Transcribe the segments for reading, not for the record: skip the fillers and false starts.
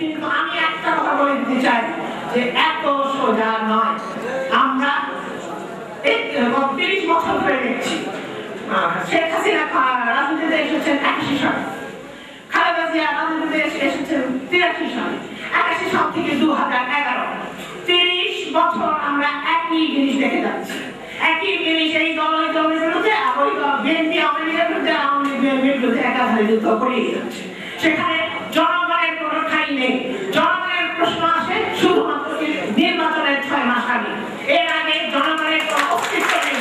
কিন্তু আমি একটা কথা বলে দিতে চাই যে এত সোজা নয়। আমরা 30 বছর ধরে দেখছি শেখ হাসিনা রাজনীতিতে এসেছেন 81 সালে, খালেদা জিয়া রাজনীতিতে এসেছেন 83 সালে, 81 সাল থেকে 2011, 30 বছর আমরা একই জিনিস দেখে যাচ্ছি। একই জিনিস এই দলের বিরুদ্ধে, ওই দল বিএনপি আওয়ামী লীগের বিরুদ্ধে, আওয়ামী লীগের বিরুদ্ধে একাধারে যুদ্ধ করেই যাচ্ছে। সেখানে জনগণের কোনো ঠাঁই নেই। জনগণের প্রশ্ন আসে শুধুমাত্র নির্বাচনের 6 মাস আগে, এর আগে জনগণের কোনো অস্তিত্ব নেই।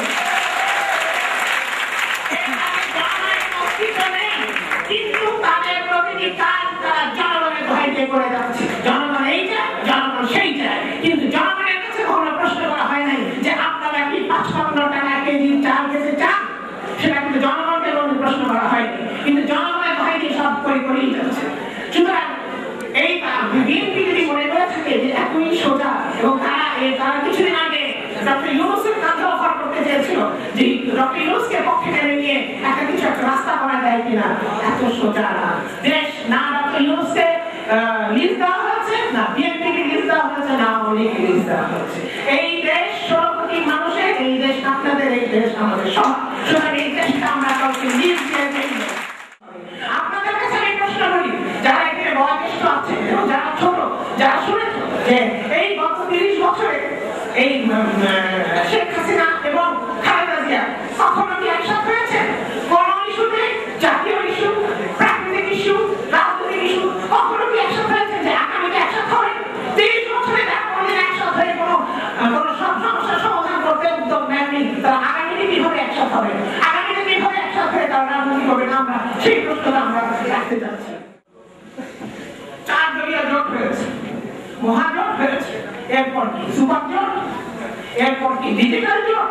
কিন্তু তাদের প্রতিটি কাজ তারা জনগণের ভয় দিয়ে করে যাচ্ছে। জনগণ এই চায়, জনগণ সেই চায়, কিন্তু জনগণের কাছে কখনো প্রশ্ন করা হয় নাই যে আপনারা কি 55 টাকা কেজি চাল খেতে চান। সেটা কিন্তু জনগণকে কোনো প্রশ্ন করা হয়নি, কিন্তু জনগণের ভয় দিয়ে সব করেই যাচ্ছে। সুতরাং এই বিএনপি যদি মনে করে থাকে যে এতই সোজা, এবং তারা কিছুদিন আগে ডক্টর ইউনূসের কাছে অফার করতে চেয়েছিল যে ডক্টর ইউনূসকে পক্ষে টেনে নিয়ে একটা রাস্তা করা যায় কিনা, এত সোজা না। দেশ না ডক্টর ইউনূসকে লিজ দেওয়া হয়েছে, না বিএনপিকে লিজ দেওয়া হয়েছে, না আওয়ামী লীগকে লিজ দেওয়া হয়েছে। এই দেশ 16 কোটি মানুষের, এই দেশ আপনাদের, এই দেশ আমাদের সব। সুতরাং এই দেশটা আমরা কাউকে লিজ দিয়ে নেই। আপনাদের কাছে আমি প্রশ্ন করি, যারা এখানে বয়োজ্যেষ্ঠ আছে এবং যারা ছোট, যারা শুনেছ যে এই গত 30 বছরে এই শেখ হাসিনা এবং খালেদা জিয়া কখনো কি একসাথে হয়েছে? কোন ইস্যুতে, জাতীয় ইস্যু, প্রাকৃতিক ইস্যু, রাজনৈতিক ইস্যু, কখনো কি একসাথে হয়েছে যে আগামীতে একসাথে হবে? 30 বছরে তারা কোনদিন একসাথে হয়ে কোনো সব সমস্যার সমাধান করতে উদ্যোগ নেননি। তারা আগামীতে কিভাবে একসাথে হবে, আগামীতে কিভাবে একসাথে হয়ে তারা রাজনীতি করবে না, আমরা সেই প্রশ্নটা আমরা রাখতে যাচ্ছি। 4 দলীয় জোট হয়েছে, মহাজোট হয়েছে, এরপর কি সুপার জোট, এরপর কি ডিজিটাল জোট।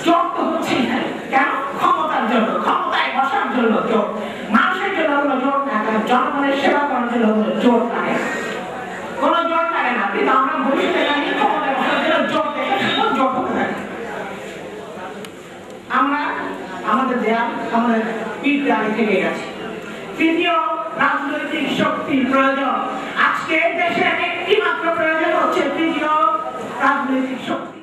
জোট তো হচ্ছেই না, কেন? ক্ষমতার জন্য, ক্ষমতায় বসার জন্য জোট। মানুষের জন্য কোনো জোট থাকে না, জনগণের সেবা করার জন্য কোনো জোট থাকে না, কোনো জোট থাকে না। কিন্তু আমরা ভবিষ্যতে জানি ক্ষমতায় বসার জন্য জোট দেখে জোট হতে থাকে। আমরা আমাদের দেয়াল, আমাদের পিঠ দেয়ালে থেকে গেছে। তৃতীয় রাজনৈতিক শক্তির প্রয়োজন। আজকে দেশের একটি মাত্র প্রয়োজন হচ্ছে তৃতীয় রাজনৈতিক শক্তি।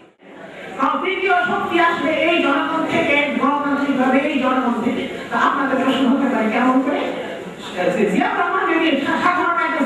তৃতীয় শক্তি আসবে এই জনগণ থেকে, গণতান্ত্রিক ভাবে এই জনগণ থেকে। আপনাদের প্রশ্ন হতে পারে কেমন করে? জিয়াউর রহমান যদি সাধারণ একজন